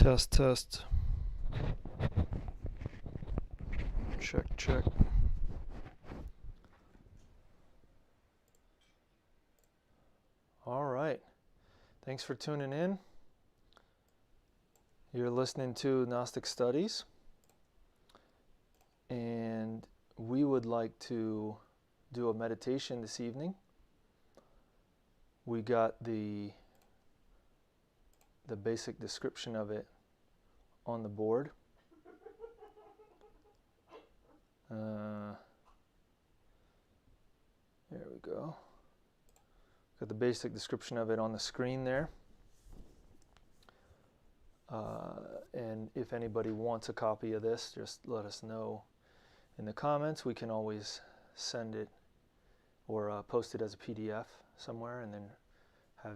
Test, test. Check, check. All right. Thanks for tuning in. You're listening to Gnostic Studies. And we would like to do a meditation this evening. We got the basic description of it on the board. There we go. Got the basic description of it on the screen there. And if anybody wants a copy of this, just let us know in the comments. We can always send it or post it as a PDF somewhere and then have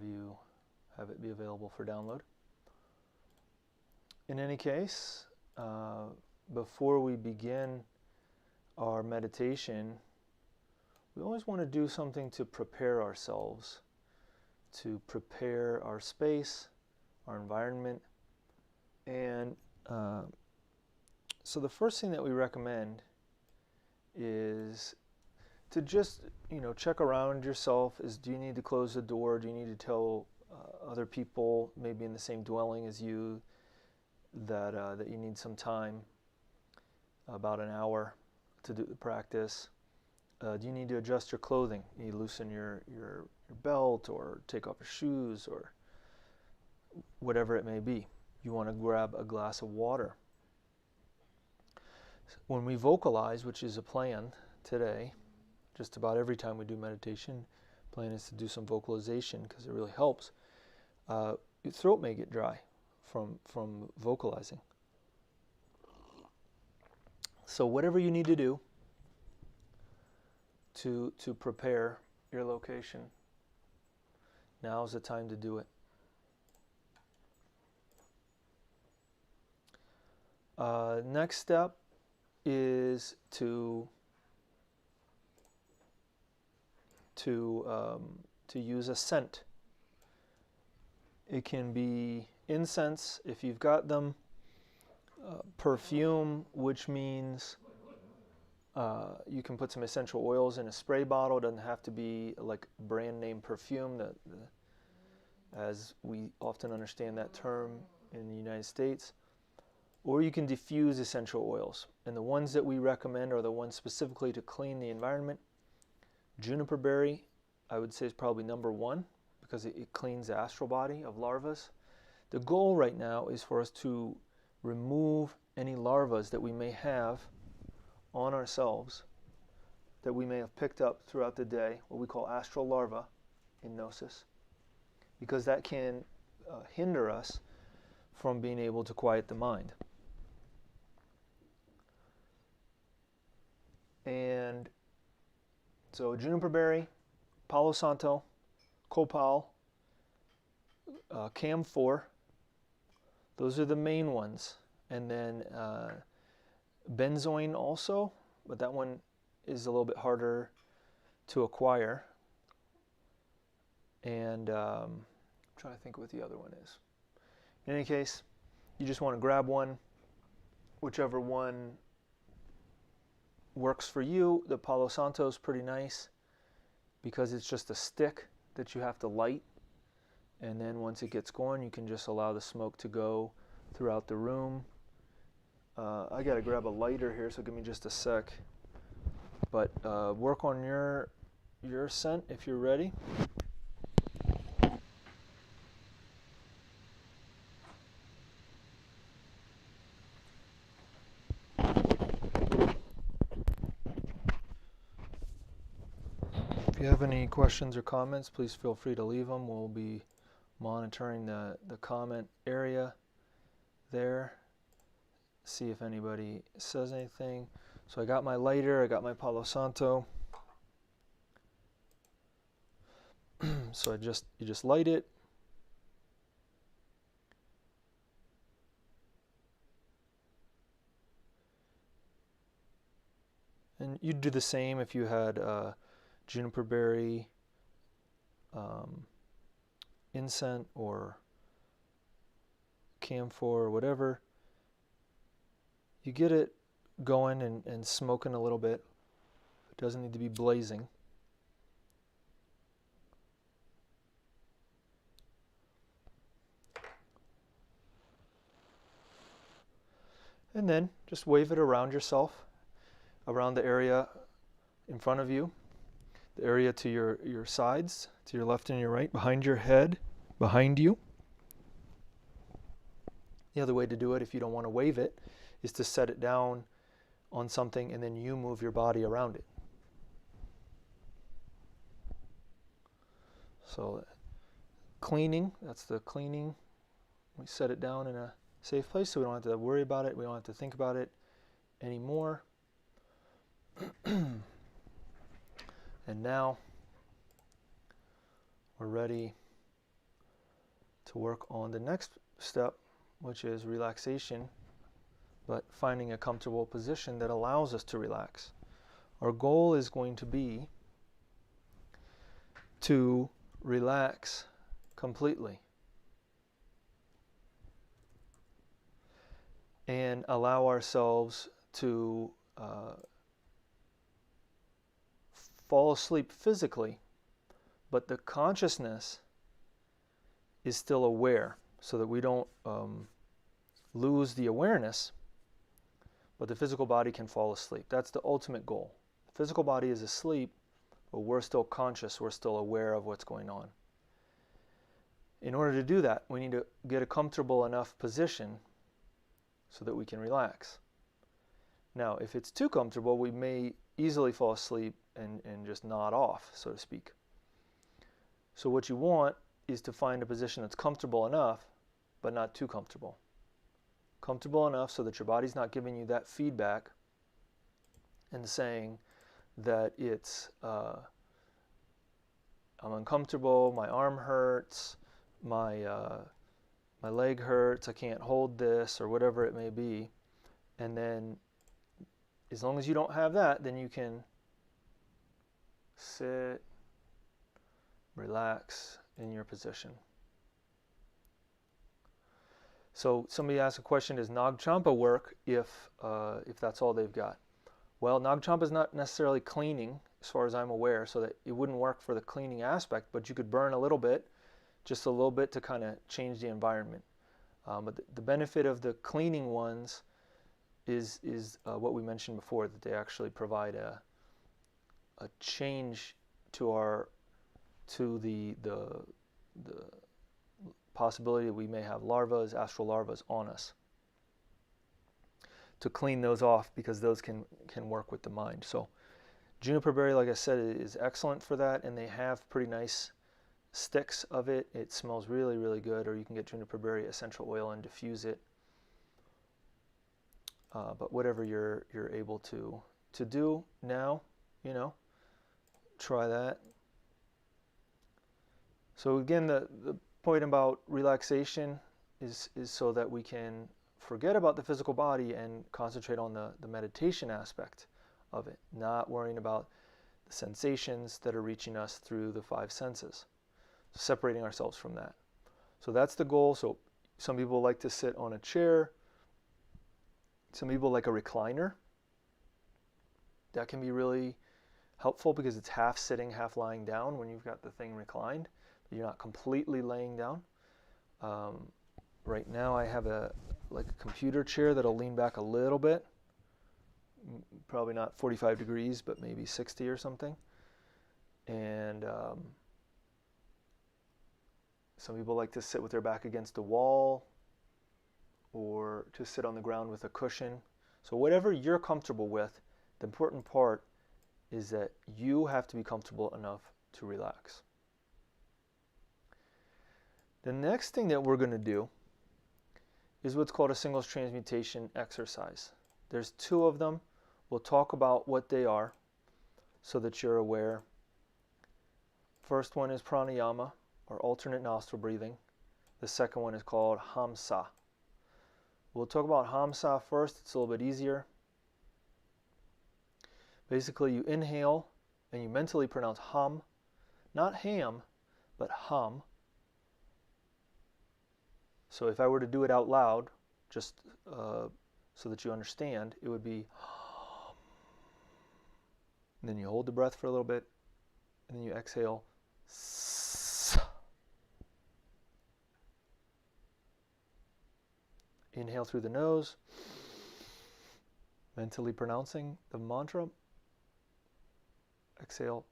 it be available for download. In any case, before we begin our meditation, we always want to do something to prepare ourselves, to prepare our space, our environment. And so the first thing that we recommend is to just, check around yourself. Do you need to close the door? Do you need to tell other people, maybe in the same dwelling as you, that you need some time, about an hour, to do the practice? Do you need to adjust your clothing? You need to loosen your belt or take off your shoes or whatever it may be. You want to grab a glass of water. When we vocalize, which is a plan today, just about every time we do meditation, plan is to do some vocalization because it really helps. Your throat may get dry from vocalizing. So whatever you need to do to prepare your location, now is the time to do it. Next step is to use a scent. It can be incense if you've got them, perfume, which means you can put some essential oils in a spray bottle. It doesn't have to be like brand name perfume, as we often understand that term in the United States. Or you can diffuse essential oils. And the ones that we recommend are the ones specifically to clean the environment. Juniper berry, I would say, is probably number one because it cleans the astral body of larvas. The goal right now is for us to remove any larvas that we may have on ourselves, that we may have picked up throughout the day, what we call astral larva in Gnosis, because that can hinder us from being able to quiet the mind. And so juniper berry, Palo Santo, copal, camphor, those are the main ones. And then benzoin also, but that one is a little bit harder to acquire. And I'm trying to think what the other one is. In any case, you just want to grab one, whichever one works for you. The Palo Santo is pretty nice because it's just a stick that you have to light, and then once it gets going, you can just allow the smoke to go throughout the room. I gotta grab a lighter here, so give me just a sec. But work on your scent if you're ready. If you have any questions or comments, please feel free to leave them. We'll be monitoring the comment area there. See if anybody says anything. So I got my lighter, I got my Palo Santo. So you just light it. And you'd do the same if you had juniper berry, incense, or camphor or whatever. You get it going and smoking a little bit. It doesn't need to be blazing. And then just wave it around yourself, around the area in front of you, the area to your sides, to your left and your right, behind your head, behind you. The other way to do it, if you don't want to wave it, is to set it down on something and then you move your body around it. So cleaning, that's the cleaning. We set it down in a safe place so we don't have to worry about it. We don't have to think about it anymore. And now we're ready to work on the next step, which is relaxation, but finding a comfortable position that allows us to relax. Our goal is going to be to relax completely and allow ourselves to fall asleep physically, but the consciousness is still aware, so that we don't lose the awareness, but the physical body can fall asleep. That's the ultimate goal. The physical body is asleep, but we're still conscious, we're still aware of what's going on. In order to do that, we need to get a comfortable enough position so that we can relax. Now, if it's too comfortable, we may easily fall asleep and just nod off, so to speak. So what you want is to find a position that's comfortable enough, but not too comfortable. Comfortable enough so that your body's not giving you that feedback and saying that it's, I'm uncomfortable, my arm hurts, my leg hurts, I can't hold this, or whatever it may be. And then as long as you don't have that, then you can sit, relax in your position. So somebody asked a question, does Nag Champa work if that's all they've got? Well, Nag Champa is not necessarily cleaning, as far as I'm aware, so that it wouldn't work for the cleaning aspect, but you could burn a little bit, just a little bit to kind of change the environment. But the benefit of the cleaning ones is what we mentioned before, that they actually provide a change to the possibility that we may have larvas, astral larvas on us, to clean those off, because those can work with the mind. So juniper berry, like I said, is excellent for that, and they have pretty nice sticks of it. It smells really, really good. Or you can get juniper berry essential oil and diffuse it. But whatever you're able to do now, try that. So again, the point about relaxation is so that we can forget about the physical body and concentrate on the meditation aspect of it, not worrying about the sensations that are reaching us through the five senses, separating ourselves from that. So that's the goal. So some people like to sit on a chair. Some people like a recliner. That can be really helpful because it's half sitting, half lying down when you've got the thing reclined. But you're not completely laying down. Right now I have a computer chair that'll lean back a little bit. Probably not 45 degrees, but maybe 60 or something. And some people like to sit with their back against the wall, or to sit on the ground with a cushion. So whatever you're comfortable with, the important part is that you have to be comfortable enough to relax. The next thing that we're going to do is what's called a singles transmutation exercise. There's two of them. We'll talk about what they are so that you're aware. First one is pranayama, or alternate nostril breathing. The second one is called hamsa. We'll talk about hamsa first. It's a little bit easier. Basically, you inhale and you mentally pronounce hum, not ham, but hum. So if I were to do it out loud, just so that you understand, it would be, and then you hold the breath for a little bit, and then you exhale. Inhale through the nose, mentally pronouncing the mantra. Exhale.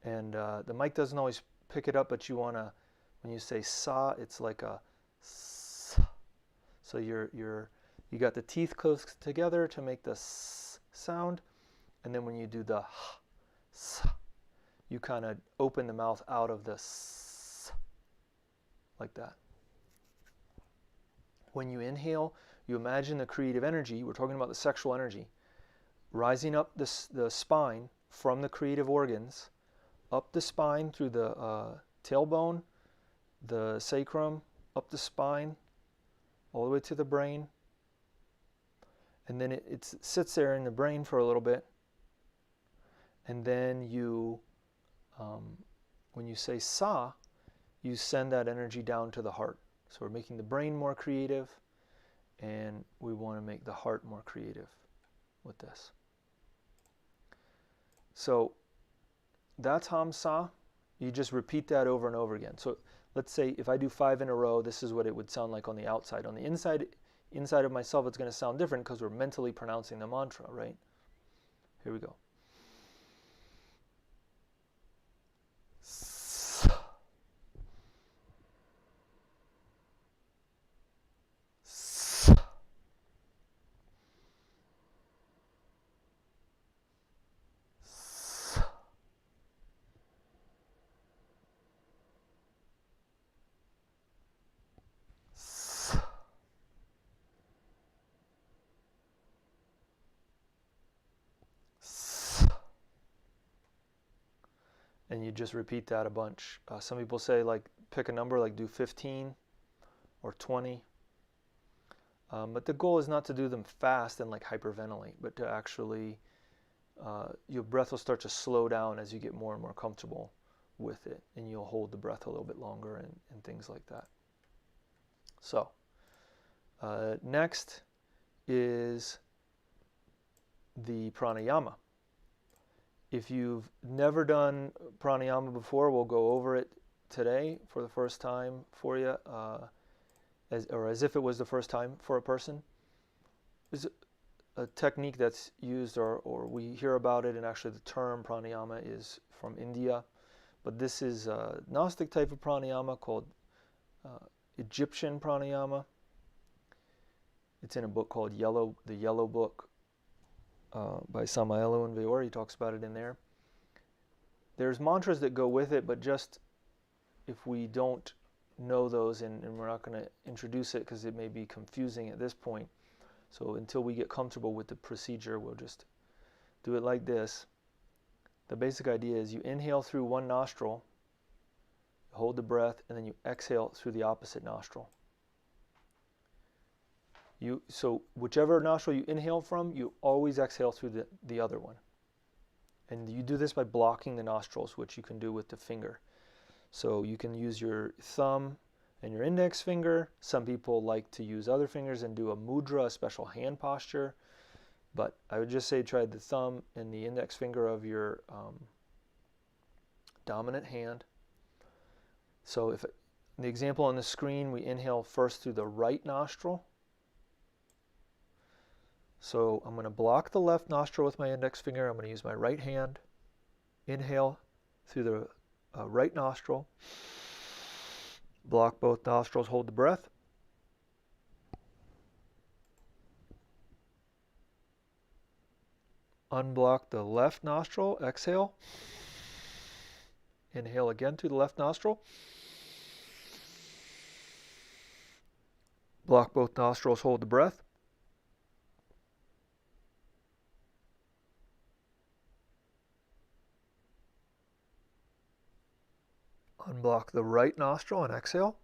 And the mic doesn't always pick it up, but you want to, when you say sa, it's like a s. So you got the teeth close together to make the s sound, and then when you do the s, you kind of open the mouth out of the s, like that. When you inhale, you imagine the creative energy, we're talking about the sexual energy, rising up the spine from the creative organs, up the spine through the tailbone, the sacrum, up the spine, all the way to the brain. And then it sits there in the brain for a little bit. And then you, when you say sa, you send that energy down to the heart. So we're making the brain more creative, and we want to make the heart more creative with this. So that's Hamsa. You just repeat that over and over again. So let's say if I do 5 in a row, this is what it would sound like on the outside. On the inside of myself, it's going to sound different because we're mentally pronouncing the mantra, right? Here we go. And you just repeat that a bunch. Some people say, like, pick a number, like do 15 or 20. But the goal is not to do them fast and like hyperventilate, but to actually, your breath will start to slow down as you get more and more comfortable with it, and you'll hold the breath a little bit longer and things like that. So, next is the pranayama. If you've never done pranayama before, we'll go over it today for the first time for you, as if it was the first time for a person. It's a technique that's used, or we hear about it, and actually the term pranayama is from India. But this is a Gnostic type of pranayama called Egyptian pranayama. It's in a book called The Yellow Book, by Samaelo and Veor. He talks about it in there. There's mantras that go with it, but just if we don't know those, and we're not going to introduce it because it may be confusing at this point. So until we get comfortable with the procedure, we'll just do it like this. The basic idea is you inhale through one nostril, hold the breath, and then you exhale through the opposite nostril. So whichever nostril you inhale from, you always exhale through the other one. And you do this by blocking the nostrils, which you can do with the finger. So you can use your thumb and your index finger. Some people like to use other fingers and do a mudra, a special hand posture. But I would just say try the thumb and the index finger of your dominant hand. So if the example on the screen, we inhale first through the right nostril. So I'm going to block the left nostril with my index finger. I'm going to use my right hand. Inhale through the right nostril. Block both nostrils, hold the breath. Unblock the left nostril, exhale. Inhale again through the left nostril. Block both nostrils, hold the breath. Unblock the right nostril and exhale.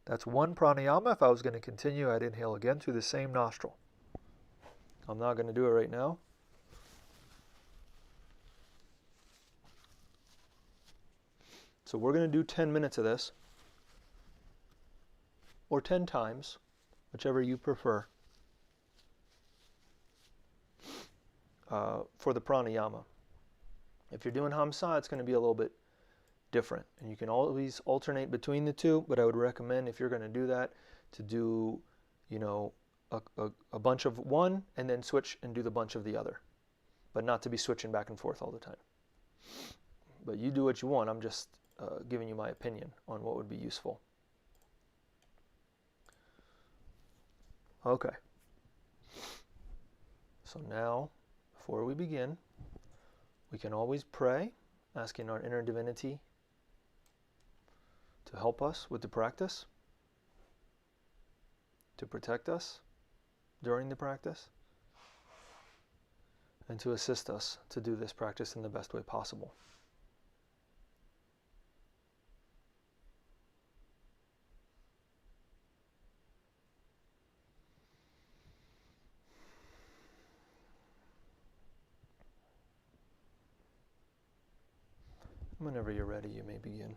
That's one pranayama. If I was going to continue, I'd inhale again through the same nostril. I'm not going to do it right now. So we're going to do 10 minutes of this, or 10 times, whichever you prefer, for the pranayama. If you're doing hamsa, it's going to be a little bit different, and you can always alternate between the two, but I would recommend, if you're going to do that, to do, you know, a bunch of one and then switch and do the bunch of the other, but not to be switching back and forth all the time. But you do what you want. I'm just giving you my opinion on what would be useful. Okay. So now, before we begin, we can always pray, asking our inner divinity to help us with the practice, to protect us during the practice, and to assist us to do this practice in the best way possible. Whenever you're ready, you may begin.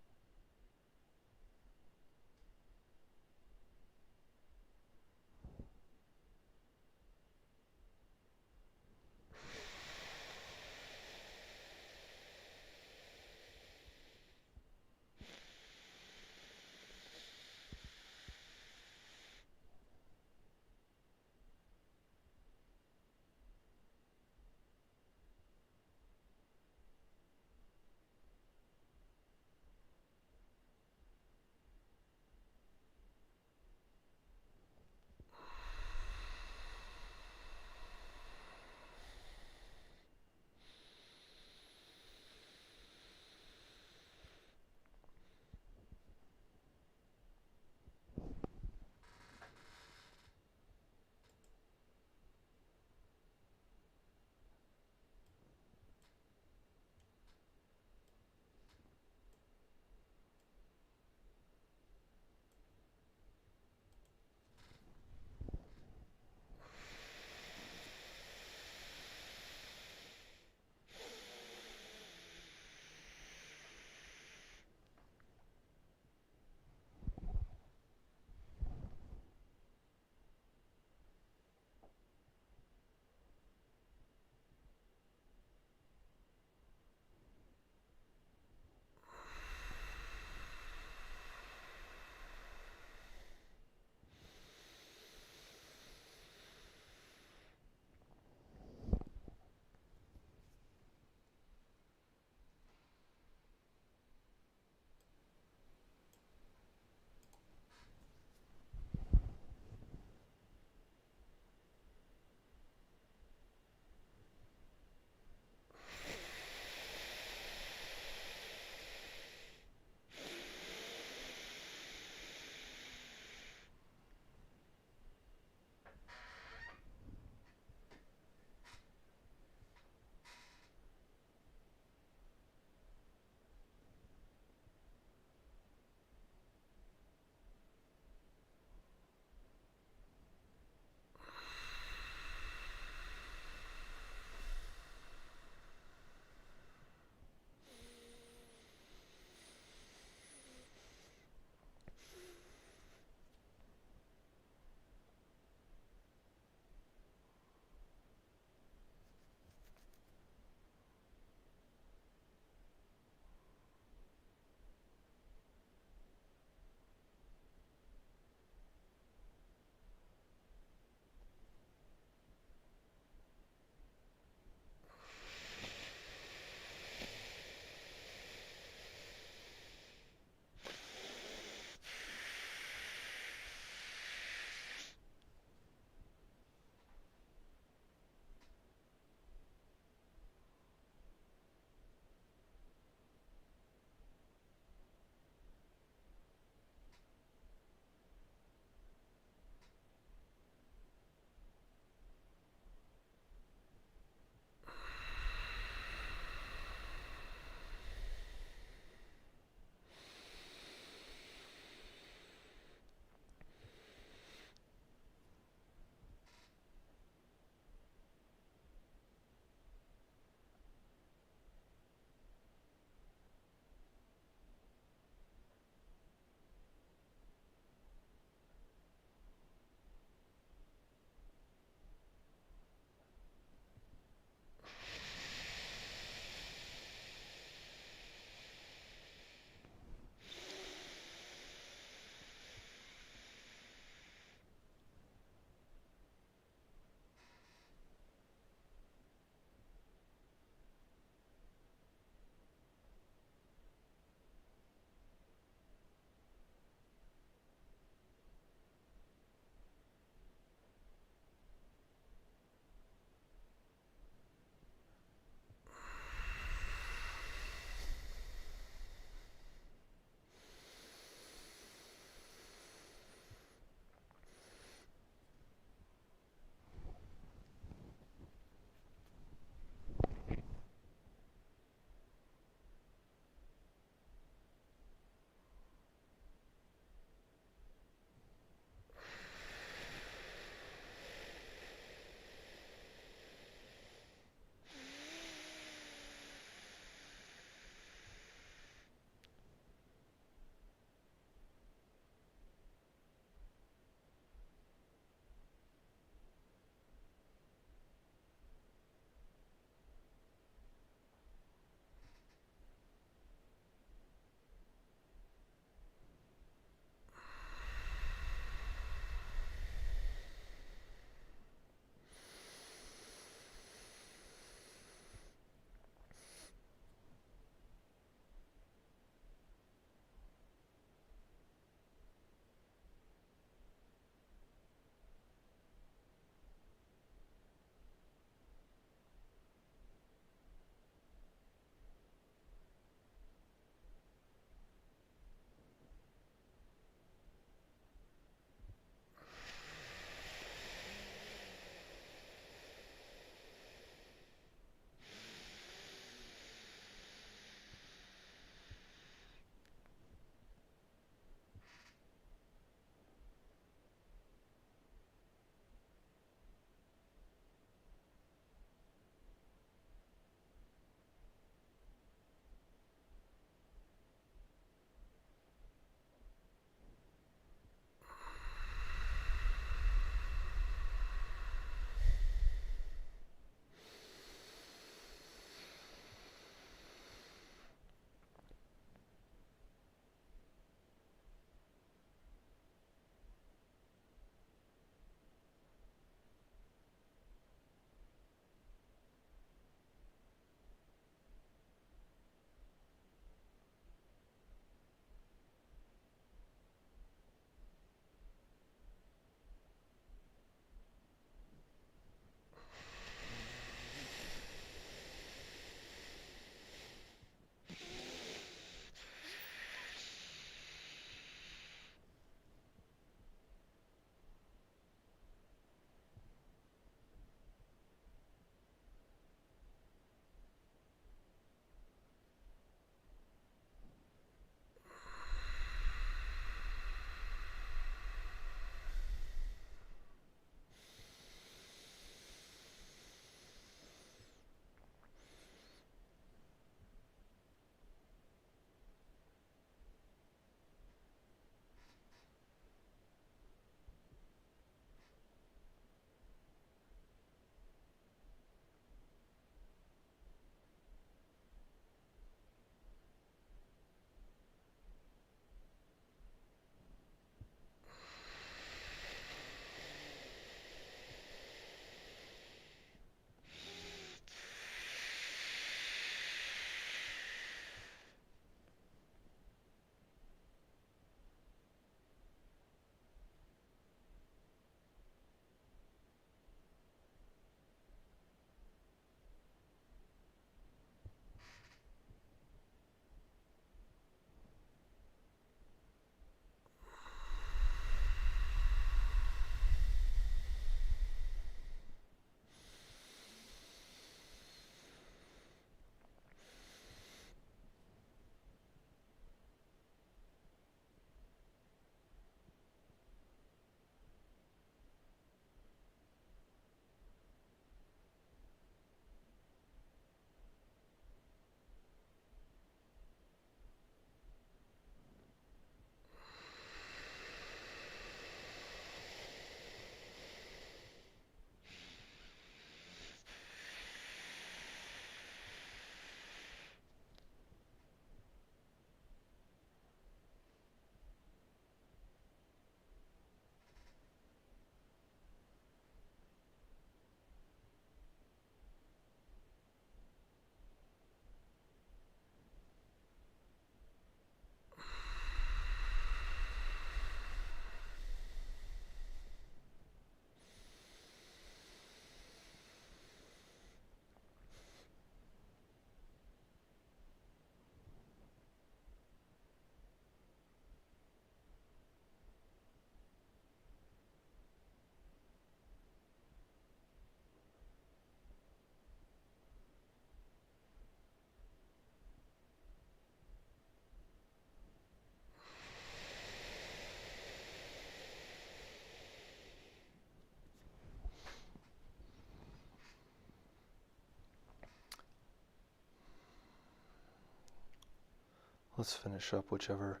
Let's finish up whichever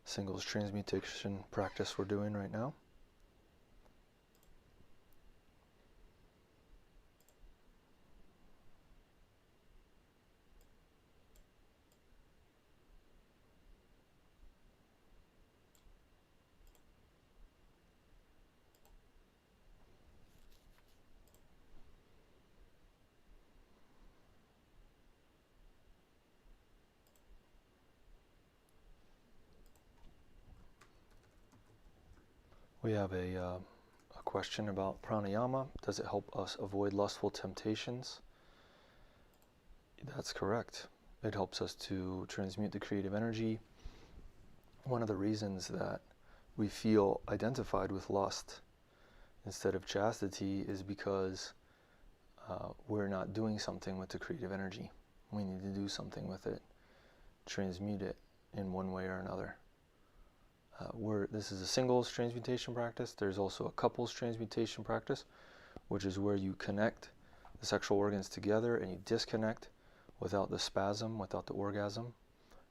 singles transmutation practice we're doing right now. We have a question about pranayama. Does it help us avoid lustful temptations? That's correct. It helps us to transmute the creative energy. One of the reasons that we feel identified with lust instead of chastity is because we're not doing something with the creative energy. We need to do something with it, transmute it in one way or another. This is a singles transmutation practice. There's also a couples transmutation practice, which is where you connect the sexual organs together and you disconnect without the spasm, without the orgasm,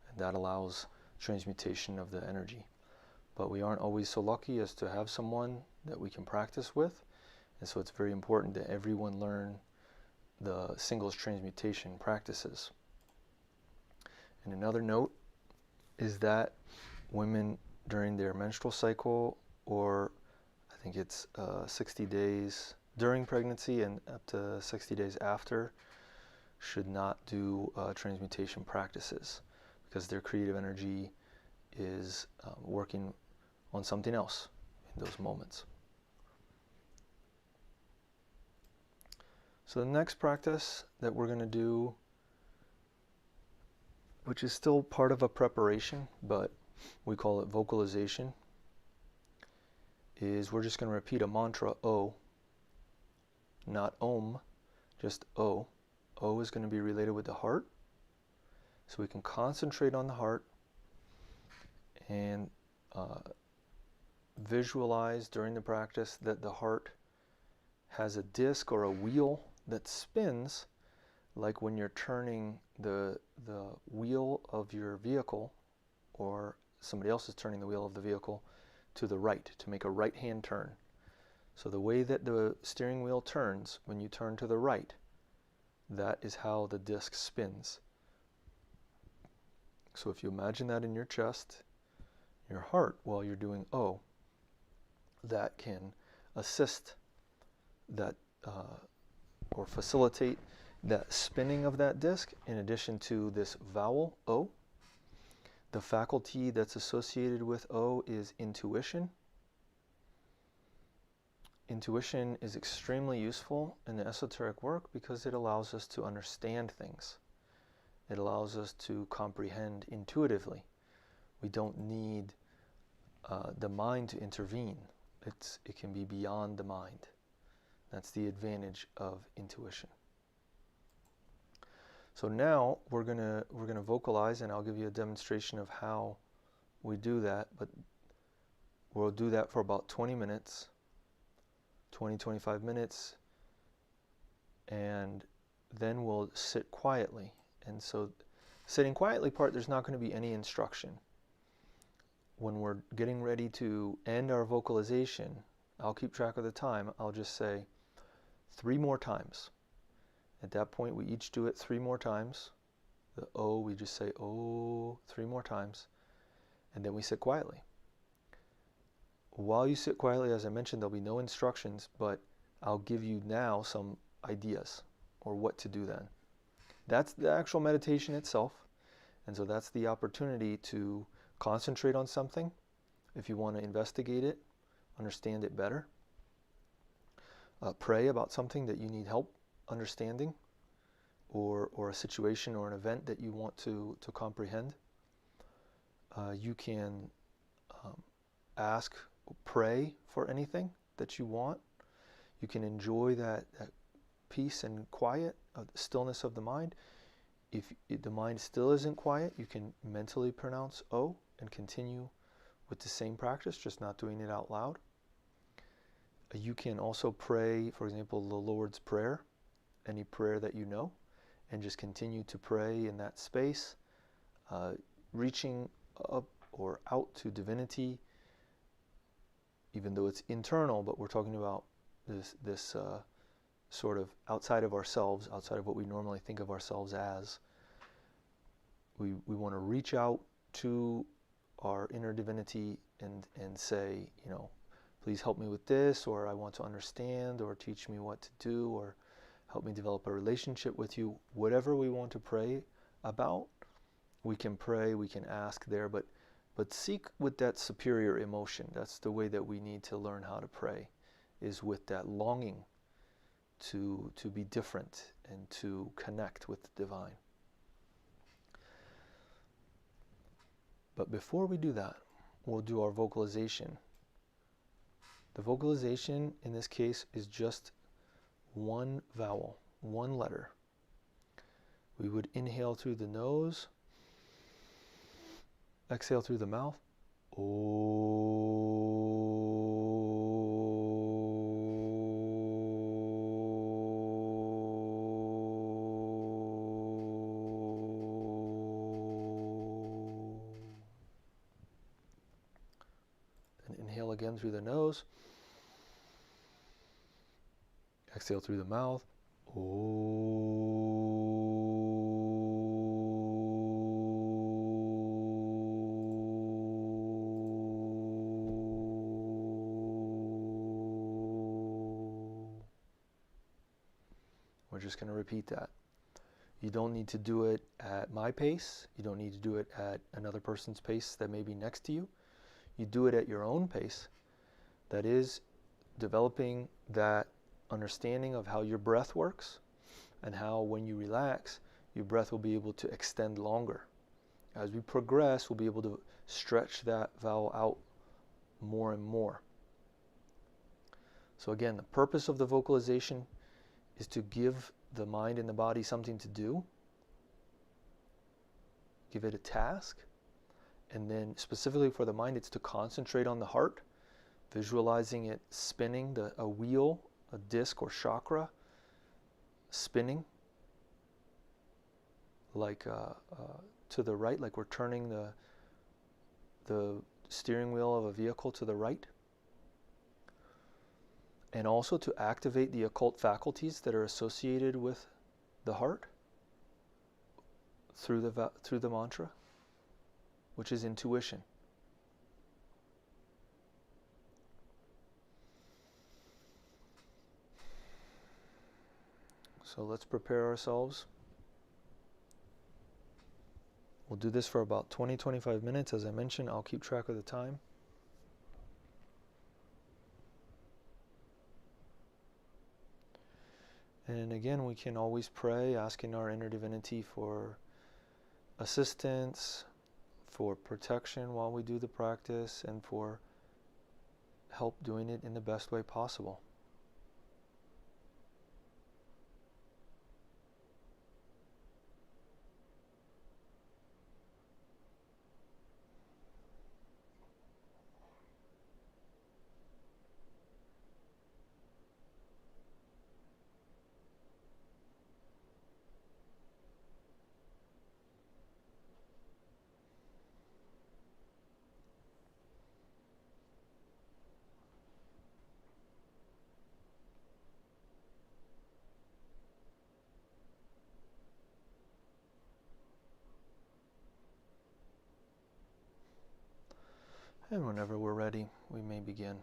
and that allows transmutation of the energy. But we aren't always so lucky as to have someone that we can practice with, and so it's very important that everyone learn the singles transmutation practices. And another note is that women during their menstrual cycle, or I think it's 60 days during pregnancy and up to 60 days after, should not do transmutation practices because their creative energy is working on something else in those moments. So the next practice that we're going to do, which is still part of a preparation, but we call it vocalization, is we're just going to repeat a mantra, O, not Om, just O. O is going to be related with the heart, so we can concentrate on the heart and visualize during the practice that the heart has a disc or a wheel that spins, like when you're turning the wheel of your vehicle, or somebody else is turning the wheel of the vehicle to the right to make a right-hand turn. So the way that the steering wheel turns when you turn to the right, that is how the disc spins. So if you imagine that in your chest, your heart, while you're doing O, that can assist that or facilitate that spinning of that disc in addition to this vowel O. The faculty that's associated with O is intuition. Intuition is extremely useful in the esoteric work because it allows us to understand things. It allows us to comprehend intuitively. We don't need the mind to intervene. It can be beyond the mind. That's the advantage of intuition. So now we're gonna vocalize, and I'll give you a demonstration of how we do that, but we'll do that for about 20 minutes, 25 minutes, and then we'll sit quietly. And so sitting quietly part, there's not going to be any instruction. When we're getting ready to end our vocalization, I'll keep track of the time. I'll just say 3 more times. At that point, we each do it 3 more times. The O, we just say O 3 more times, and then we sit quietly. While you sit quietly, as I mentioned, there'll be no instructions, but I'll give you now some ideas or what to do then. That's the actual meditation itself, and so that's the opportunity to concentrate on something if you want to investigate it, understand it better. Pray about something that you need help understanding, or a situation or an event that you want to comprehend. You can ask, pray for anything that you want. You can enjoy that peace and quiet, the stillness of the mind. If the mind still isn't quiet, you can mentally pronounce O and continue with the same practice, just not doing it out loud. You can also pray, for example, the Lord's Prayer, any prayer that you know, and just continue to pray in that space. reaching up or out to divinity, even though it's internal, but we're talking about this sort of outside of ourselves, outside of what we normally think of ourselves as. We want to reach out to our inner divinity and say, you know, please help me with this, or I want to understand, or teach me what to do, or help me develop a relationship with you. Whatever we want to pray about, we can pray, we can ask there, but seek with that superior emotion. That's the way that we need to learn how to pray, is with that longing to be different and to connect with the divine. But before we do that, we'll do our vocalization. The vocalization in this case is just one vowel, one letter. We would inhale through the nose, exhale through the mouth. And inhale again through the nose. Exhale through the mouth. We're just going to repeat that. You don't need to do it at my pace. You don't need to do it at another person's pace that may be next to you. You do it at your own pace. That is, developing that understanding of how your breath works and how when you relax, your breath will be able to extend longer. As we progress, we'll be able to stretch that vowel out more and more. So again, the purpose of the vocalization is to give the mind and the body something to do, give it a task, and then specifically for the mind, it's to concentrate on the heart, visualizing it spinning, a wheel, a disc or chakra, spinning like to the right, like we're turning the steering wheel of a vehicle to the right. And also to activate the occult faculties that are associated with the heart through the mantra, which is intuition. So let's prepare ourselves. We'll do this for about 20-25 minutes. As I mentioned, I'll keep track of the time. And again, we can always pray, asking our inner divinity for assistance, for protection while we do the practice, and for help doing it in the best way possible. And whenever we're ready, we may begin.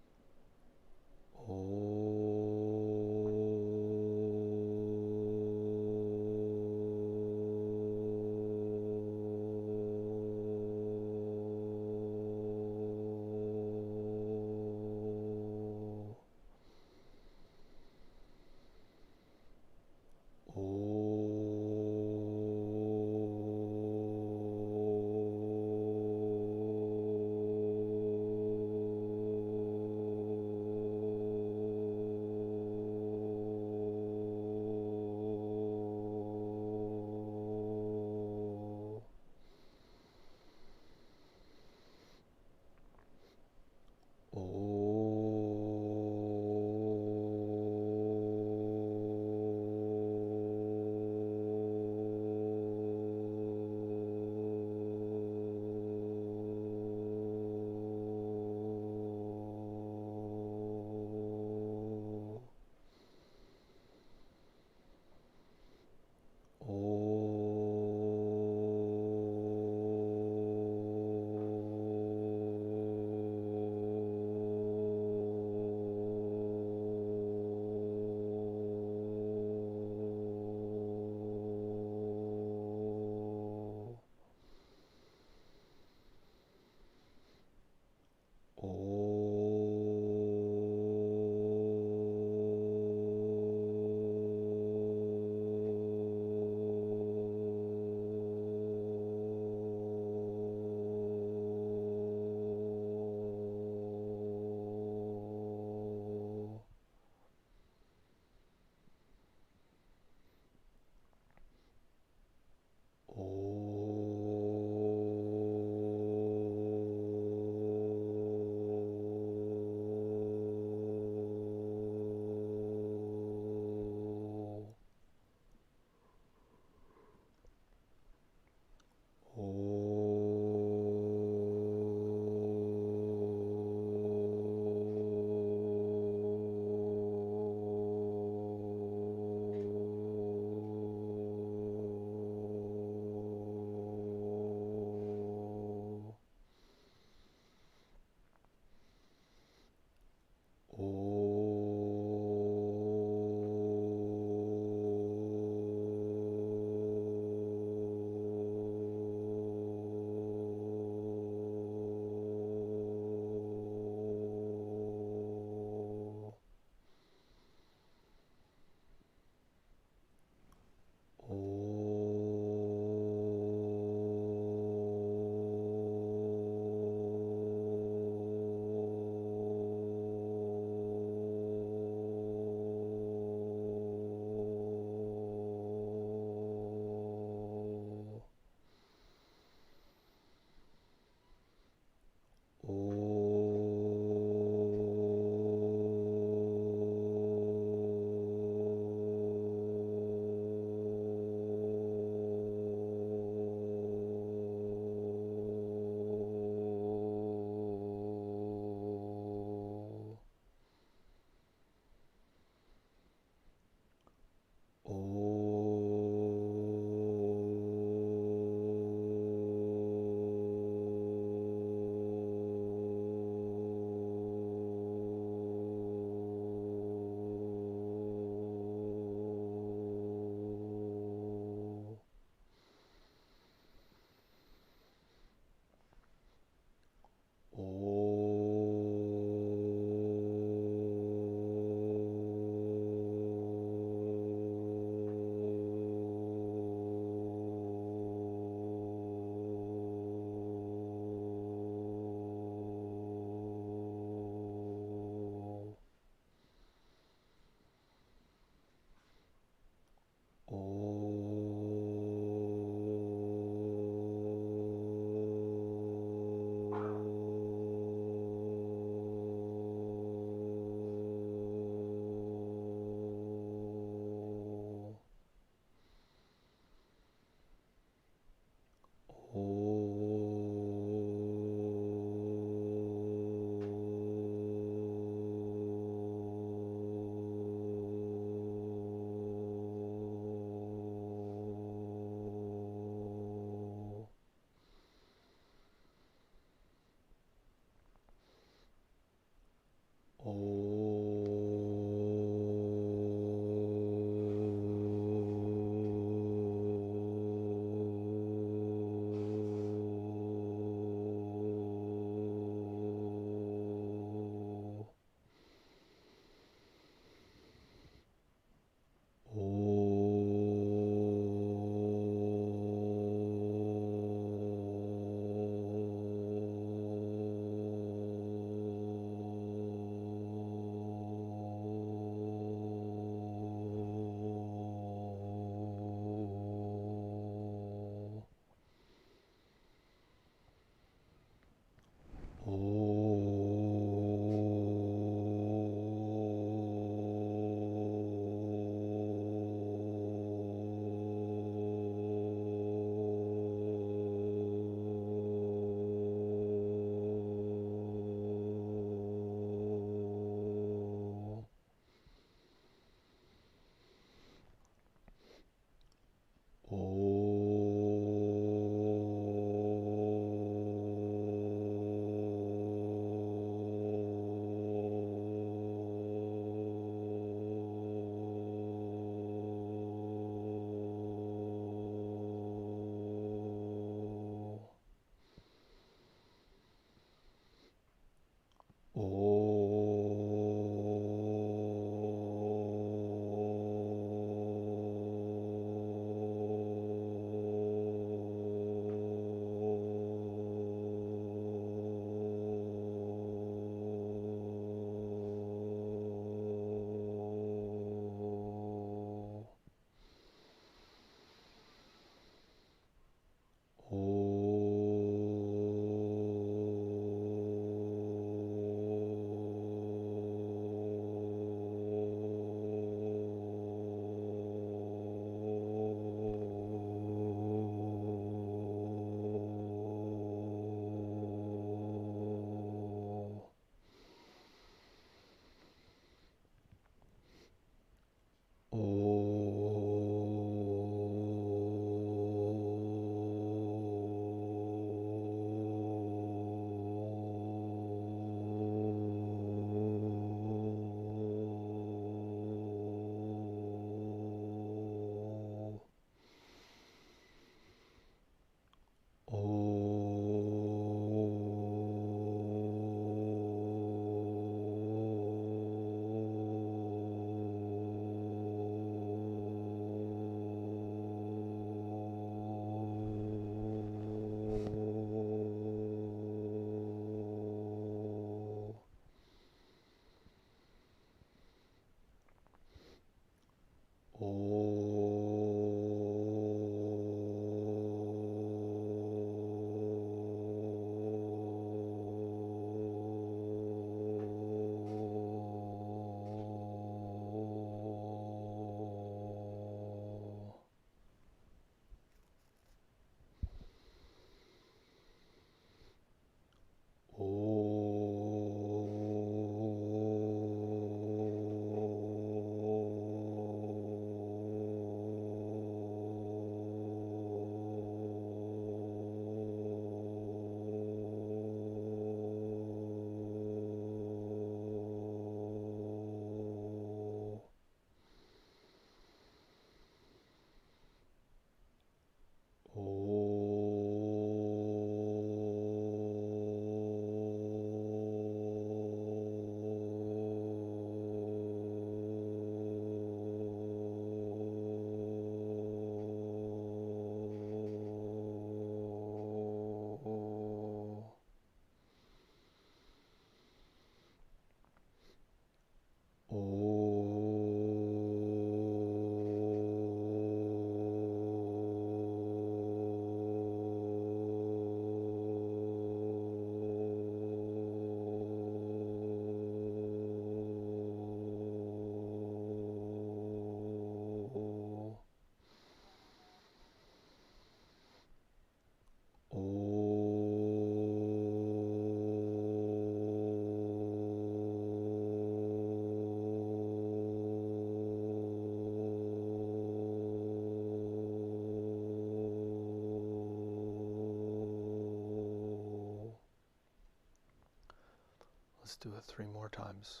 Let's do it 3 more times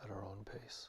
at our own pace.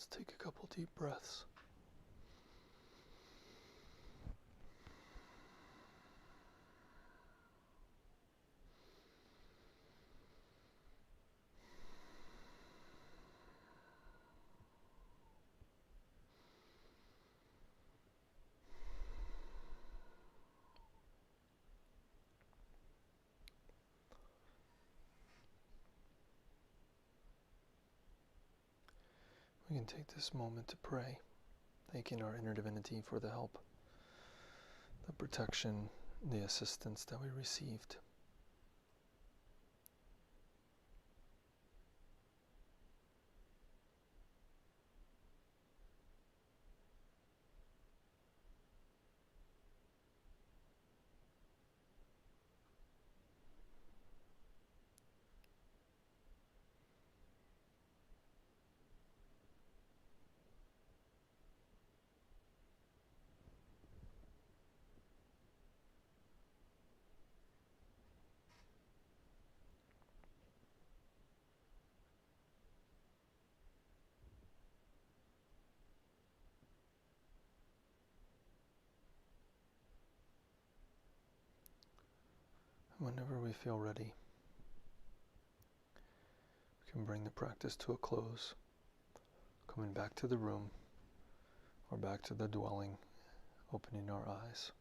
Let's take a couple deep breaths. We can take this moment to pray, thanking our inner divinity for the help, the protection, the assistance that we received. Whenever we feel ready, we can bring the practice to a close, coming back to the room or back to the dwelling, opening our eyes.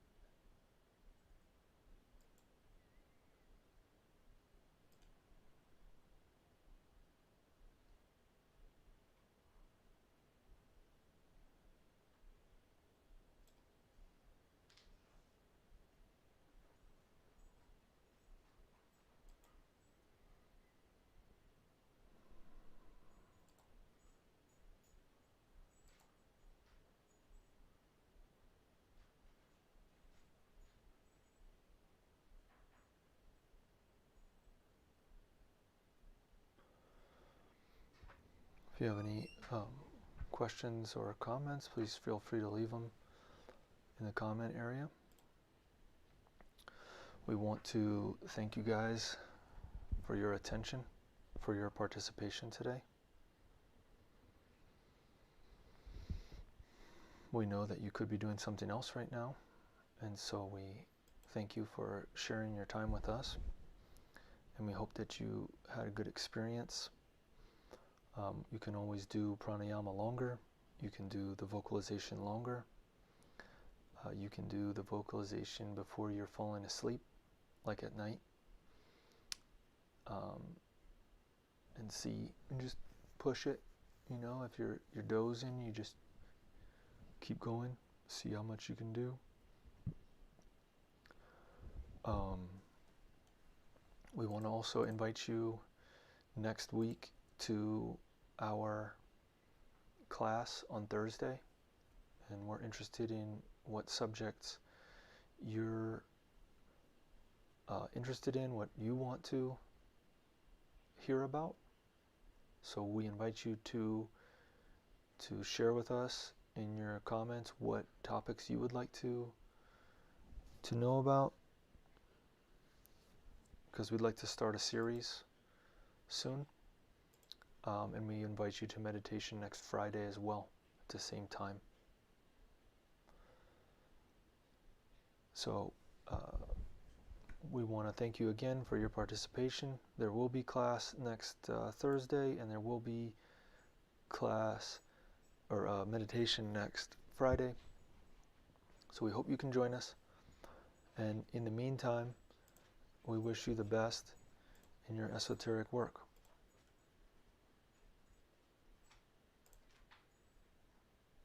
If you have any questions or comments, please feel free to leave them in the comment area. We want to thank you guys for your attention, for your participation today. We know that you could be doing something else right now, and so we thank you for sharing your time with us, and we hope that you had a good experience. You can always do pranayama longer. You can do the vocalization longer. You can do the vocalization before you're falling asleep, like at night. And see, and just push it. You know, if you're dozing, you just keep going. See how much you can do. We want to also invite you next week to our class on Thursday, and we're interested in what subjects you're interested in, what you want to hear about. So we invite you to share with us in your comments what topics you would like to know about, because we'd like to start a series soon. And we invite you to meditation next Friday as well, at the same time. So we want to thank you again for your participation. There will be class next Thursday, and there will be class or meditation next Friday. So we hope you can join us. And in the meantime, we wish you the best in your esoteric work.